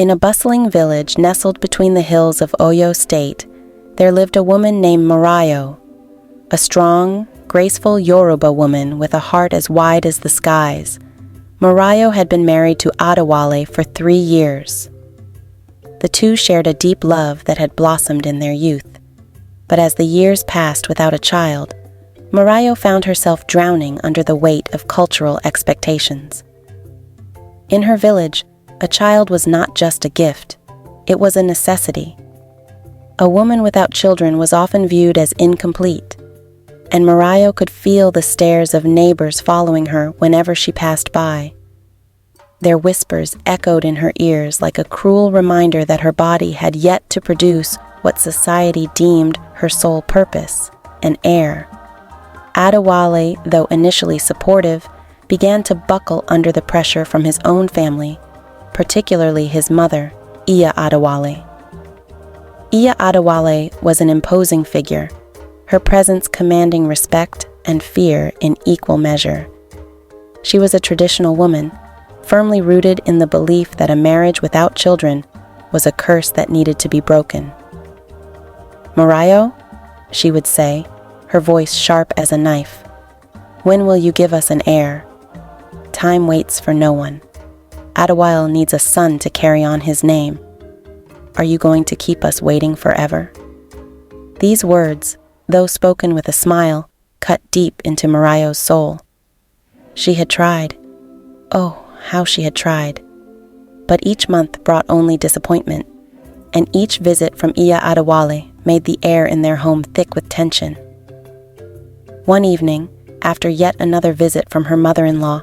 In a bustling village nestled between the hills of Oyo State, there lived a woman named Maro, a strong, graceful Yoruba woman with a heart as wide as the skies. Maro had been married to Adewale for 3 years. The two shared a deep love that had blossomed in their youth. But as the years passed without a child, Maro found herself drowning under the weight of cultural expectations. In her village, a child was not just a gift, it was a necessity. A woman without children was often viewed as incomplete, and Maro could feel the stares of neighbors following her whenever she passed by. Their whispers echoed in her ears like a cruel reminder that her body had yet to produce what society deemed her sole purpose, an heir. Adewale, though initially supportive, began to buckle under the pressure from his own family, particularly his mother, Iya Adewale. Iya Adewale was an imposing figure, her presence commanding respect and fear in equal measure. She was a traditional woman, firmly rooted in the belief that a marriage without children was a curse that needed to be broken. "Maro," she would say, her voice sharp as a knife, "when will you give us an heir? Time waits for no one. Adewale needs a son to carry on his name. Are you going to keep us waiting forever?" These words, though spoken with a smile, cut deep into Maro's soul. She had tried. Oh, how she had tried. But each month brought only disappointment, and each visit from Iya Adewale made the air in their home thick with tension. One evening, after yet another visit from her mother-in-law,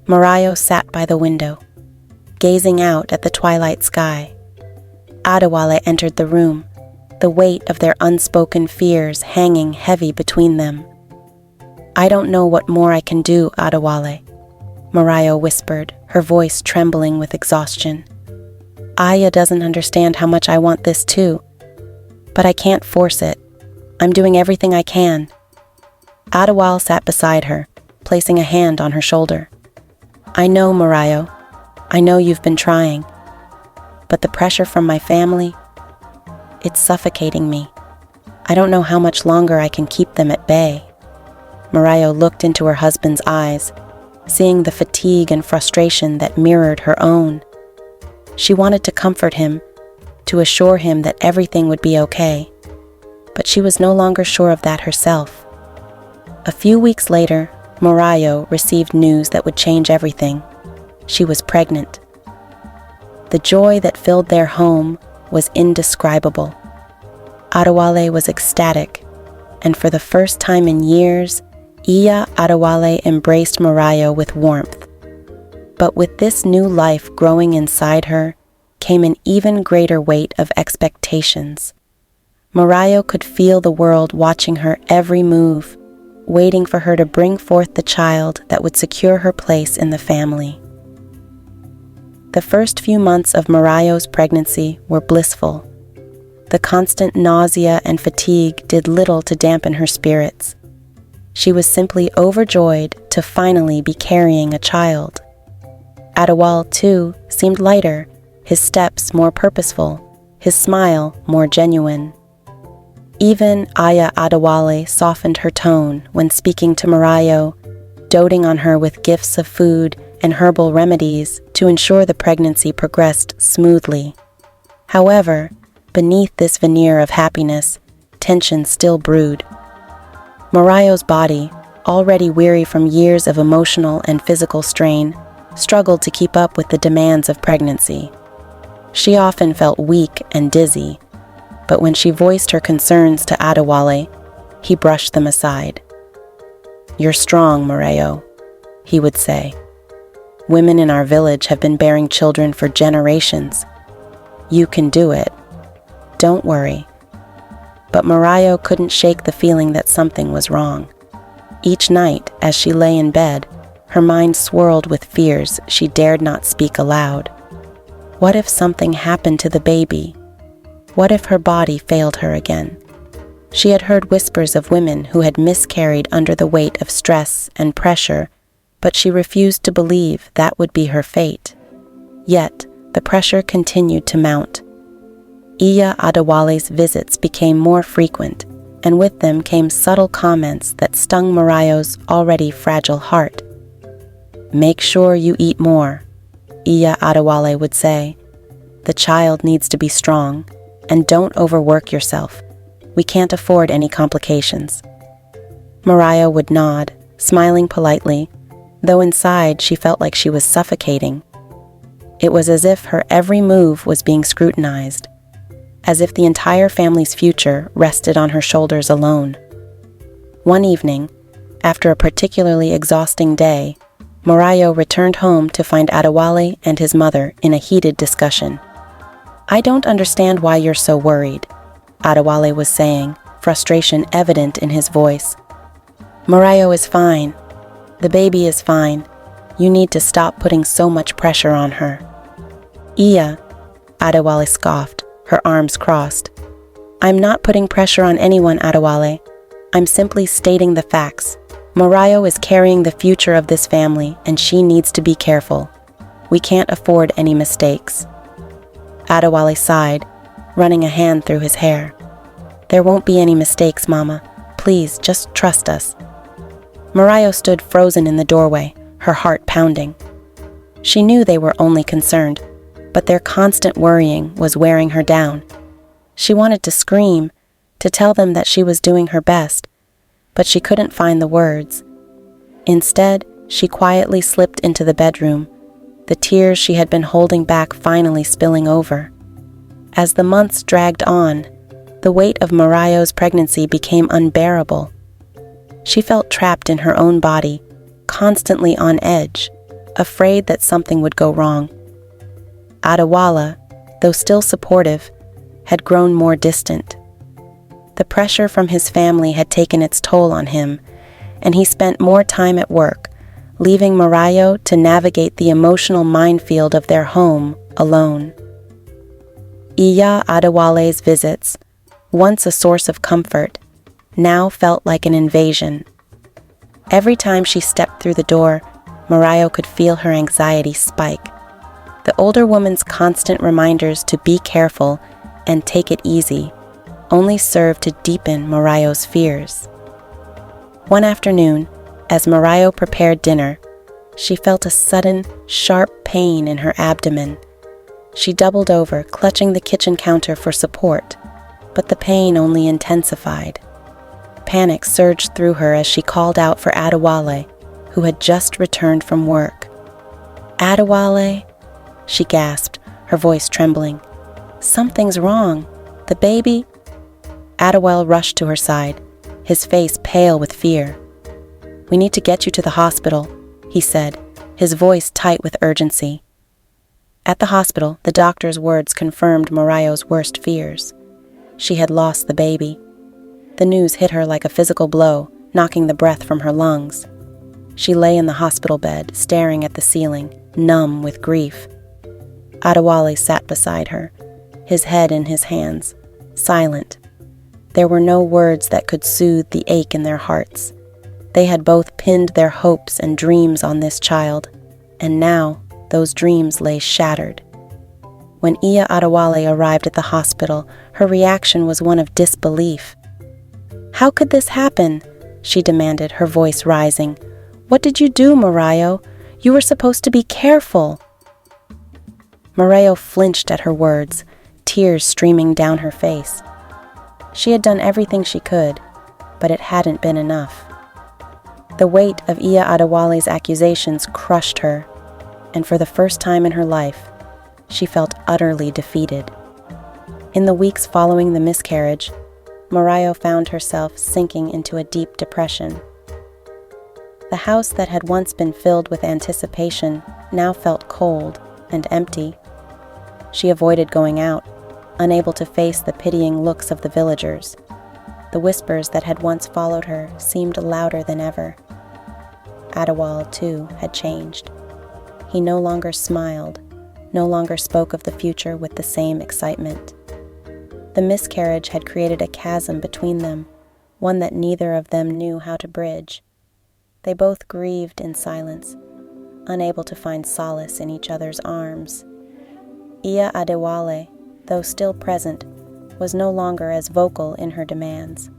Maro sat by the window, gazing out at the twilight sky. Adewale entered the room, the weight of their unspoken fears hanging heavy between them. "I don't know what more I can do, Adewale," Maro whispered, her voice trembling with exhaustion. "Aya doesn't understand how much I want this too, but I can't force it. I'm doing everything I can." Adewale sat beside her, placing a hand on her shoulder. "I know, Maro. I know you've been trying. But the pressure from my family, it's suffocating me. I don't know how much longer I can keep them at bay." Maro looked into her husband's eyes, seeing the fatigue and frustration that mirrored her own. She wanted to comfort him, to assure him that everything would be okay, but she was no longer sure of that herself. A few weeks later, Maro received news that would change everything. She was pregnant. The joy that filled their home was indescribable. Adewale was ecstatic, and for the first time in years, Iya Adewale embraced Maro with warmth. But with this new life growing inside her came an even greater weight of expectations. Maro could feel the world watching her every move, waiting for her to bring forth the child that would secure her place in the family. The first few months of Maro's pregnancy were blissful. The constant nausea and fatigue did little to dampen her spirits. She was simply overjoyed to finally be carrying a child. Adewale, too, seemed lighter, his steps more purposeful, his smile more genuine. Even Iya Adewale softened her tone when speaking to Maro, doting on her with gifts of food and herbal remedies to ensure the pregnancy progressed smoothly. However, beneath this veneer of happiness, tension still brewed. Maro's body, already weary from years of emotional and physical strain, struggled to keep up with the demands of pregnancy. She often felt weak and dizzy, but when she voiced her concerns to Adewale, he brushed them aside. "You're strong, Maro," he would say. "Women in our village have been bearing children for generations. You can do it. Don't worry." But Maro couldn't shake the feeling that something was wrong. Each night, as she lay in bed, her mind swirled with fears she dared not speak aloud. What if something happened to the baby? What if her body failed her again? She had heard whispers of women who had miscarried under the weight of stress and pressure, but she refused to believe that would be her fate. Yet, the pressure continued to mount. Iya Adewale's visits became more frequent, and with them came subtle comments that stung Marayo's already fragile heart. "Make sure you eat more," Iya Adewale would say. "The child needs to be strong, and don't overwork yourself. We can't afford any complications." Marayo would nod, smiling politely, though inside she felt like she was suffocating. It was as if her every move was being scrutinized, as if the entire family's future rested on her shoulders alone. One evening, after a particularly exhausting day, Marayo returned home to find Adewale and his mother in a heated discussion. "I don't understand why you're so worried," Adewale was saying, frustration evident in his voice. "Marayo is fine. The baby is fine. You need to stop putting so much pressure on her." "Iya," Adewale scoffed, her arms crossed. "I'm not putting pressure on anyone, Adewale. I'm simply stating the facts. Marayo is carrying the future of this family, and she needs to be careful. We can't afford any mistakes." Adewale sighed, running a hand through his hair. "There won't be any mistakes, Mama. Please, just trust us." Marayo stood frozen in the doorway, her heart pounding. She knew they were only concerned, but their constant worrying was wearing her down. She wanted to scream, to tell them that she was doing her best, but she couldn't find the words. Instead, she quietly slipped into the bedroom, the tears she had been holding back finally spilling over. As the months dragged on, the weight of Marayo's pregnancy became unbearable. She felt trapped in her own body, constantly on edge, afraid that something would go wrong. Adewale, though still supportive, had grown more distant. The pressure from his family had taken its toll on him, and he spent more time at work, leaving Marayo to navigate the emotional minefield of their home alone. Iya Adewale's visits, once a source of comfort, now felt like an invasion. Every time she stepped through the door, Marayo could feel her anxiety spike. The older woman's constant reminders to be careful and take it easy only served to deepen Marayo's fears. One afternoon, as Marayo prepared dinner, she felt a sudden, sharp pain in her abdomen. She doubled over, clutching the kitchen counter for support, but the pain only intensified. Panic surged through her as she called out for Adewale, who had just returned from work. "Adewale," she gasped, her voice trembling. "Something's wrong. The baby—" Adewale rushed to her side, his face pale with fear. "We need to get you to the hospital," he said, his voice tight with urgency. At the hospital, the doctor's words confirmed Marayo's worst fears. She had lost the baby. The news hit her like a physical blow, knocking the breath from her lungs. She lay in the hospital bed, staring at the ceiling, numb with grief. Adewale sat beside her, his head in his hands, silent. There were no words that could soothe the ache in their hearts. They had both pinned their hopes and dreams on this child, and now those dreams lay shattered. When Iya Adewale arrived at the hospital, her reaction was one of disbelief. "How could this happen?" she demanded, her voice rising. "What did you do, Marayo? You were supposed to be careful." Marayo flinched at her words, tears streaming down her face. She had done everything she could, but it hadn't been enough. The weight of Iya Adewale's accusations crushed her, and for the first time in her life, she felt utterly defeated. In the weeks following the miscarriage, Marayo found herself sinking into a deep depression. The house that had once been filled with anticipation now felt cold and empty. She avoided going out, unable to face the pitying looks of the villagers. The whispers that had once followed her seemed louder than ever. Adewale, too, had changed. He no longer smiled, no longer spoke of the future with the same excitement. The miscarriage had created a chasm between them, one that neither of them knew how to bridge. They both grieved in silence, unable to find solace in each other's arms. Iya Adewale, though still present, was no longer as vocal in her demands.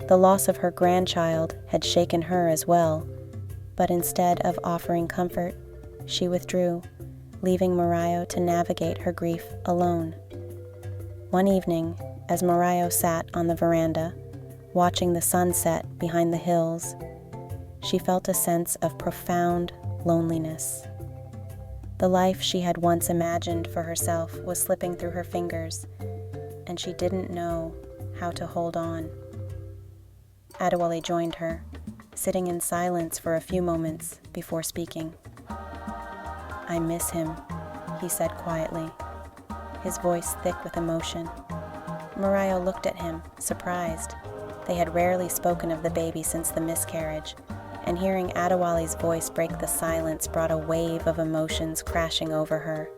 The loss of her grandchild had shaken her as well, but instead of offering comfort, she withdrew, leaving Maro to navigate her grief alone. One evening, as Maro sat on the veranda, watching the sunset behind the hills, she felt a sense of profound loneliness. The life she had once imagined for herself was slipping through her fingers, and she didn't know how to hold on. Adewale joined her, sitting in silence for a few moments before speaking. "I miss him," he said quietly, his voice thick with emotion. Maro looked at him, surprised. They had rarely spoken of the baby since the miscarriage, and hearing Adewale's voice break the silence brought a wave of emotions crashing over her.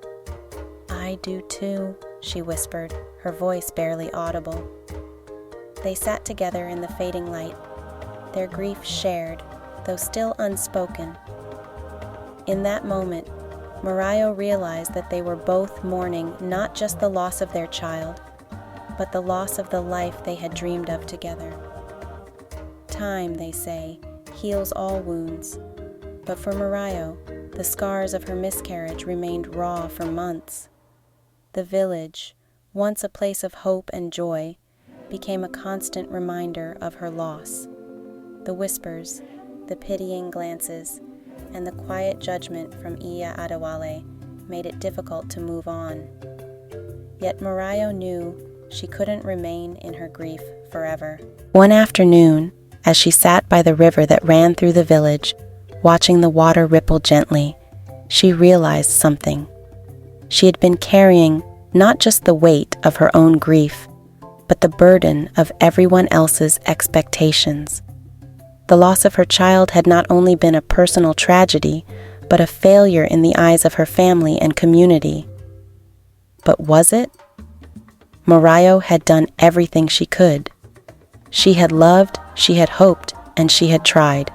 "I do too," she whispered, her voice barely audible. They sat together in the fading light, their grief shared, though still unspoken. In that moment, Maro realized that they were both mourning not just the loss of their child, but the loss of the life they had dreamed of together. Time, they say, heals all wounds, but for Maro, the scars of her miscarriage remained raw for months. The village, once a place of hope and joy, became a constant reminder of her loss. The whispers, the pitying glances, and the quiet judgment from Iya Adewale made it difficult to move on. Yet Maro knew she couldn't remain in her grief forever. One afternoon, as she sat by the river that ran through the village, watching the water ripple gently, she realized something. She had been carrying not just the weight of her own grief, but the burden of everyone else's expectations. The loss of her child had not only been a personal tragedy, but a failure in the eyes of her family and community. But was it? Maro had done everything she could. She had loved, she had hoped, and she had tried.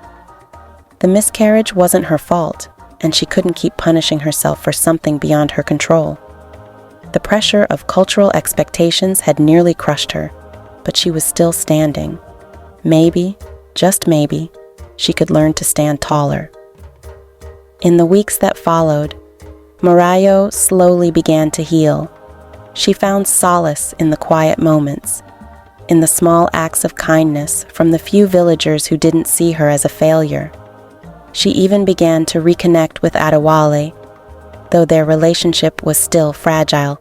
The miscarriage wasn't her fault, and she couldn't keep punishing herself for something beyond her control. The pressure of cultural expectations had nearly crushed her, but she was still standing. Maybe, just maybe, she could learn to stand taller. In the weeks that followed, Maro slowly began to heal. She found solace in the quiet moments, in the small acts of kindness from the few villagers who didn't see her as a failure. She even began to reconnect with Adewale, though their relationship was still fragile.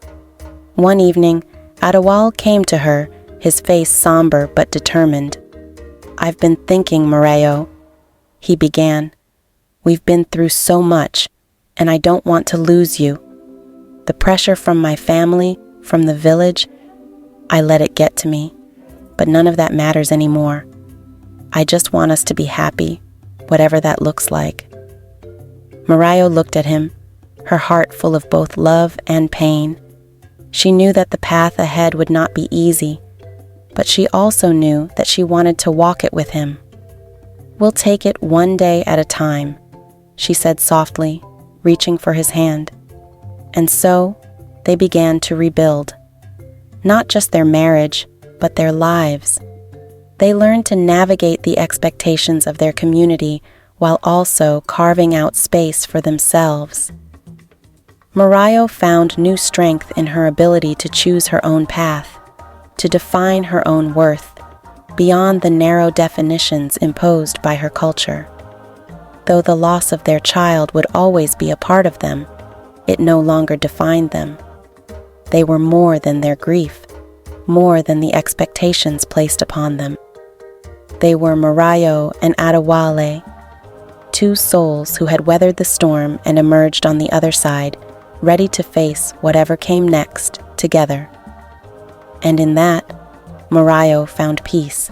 One evening, Adewale came to her, his face somber but determined. "I've been thinking, Maro," he began. "We've been through so much, and I don't want to lose you. The pressure from my family, from the village, I let it get to me, but none of that matters anymore. I just want us to be happy, whatever that looks like." Maro looked at him, her heart full of both love and pain. She knew that the path ahead would not be easy, but she also knew that she wanted to walk it with him. "We'll take it one day at a time," she said softly, reaching for his hand. And so, they began to rebuild. Not just their marriage, but their lives. They learned to navigate the expectations of their community while also carving out space for themselves. Maro found new strength in her ability to choose her own path, to define her own worth, beyond the narrow definitions imposed by her culture. Though the loss of their child would always be a part of them, it no longer defined them. They were more than their grief, more than the expectations placed upon them. They were Maro and Adewale, two souls who had weathered the storm and emerged on the other side, ready to face whatever came next together. And in that, Maro found peace.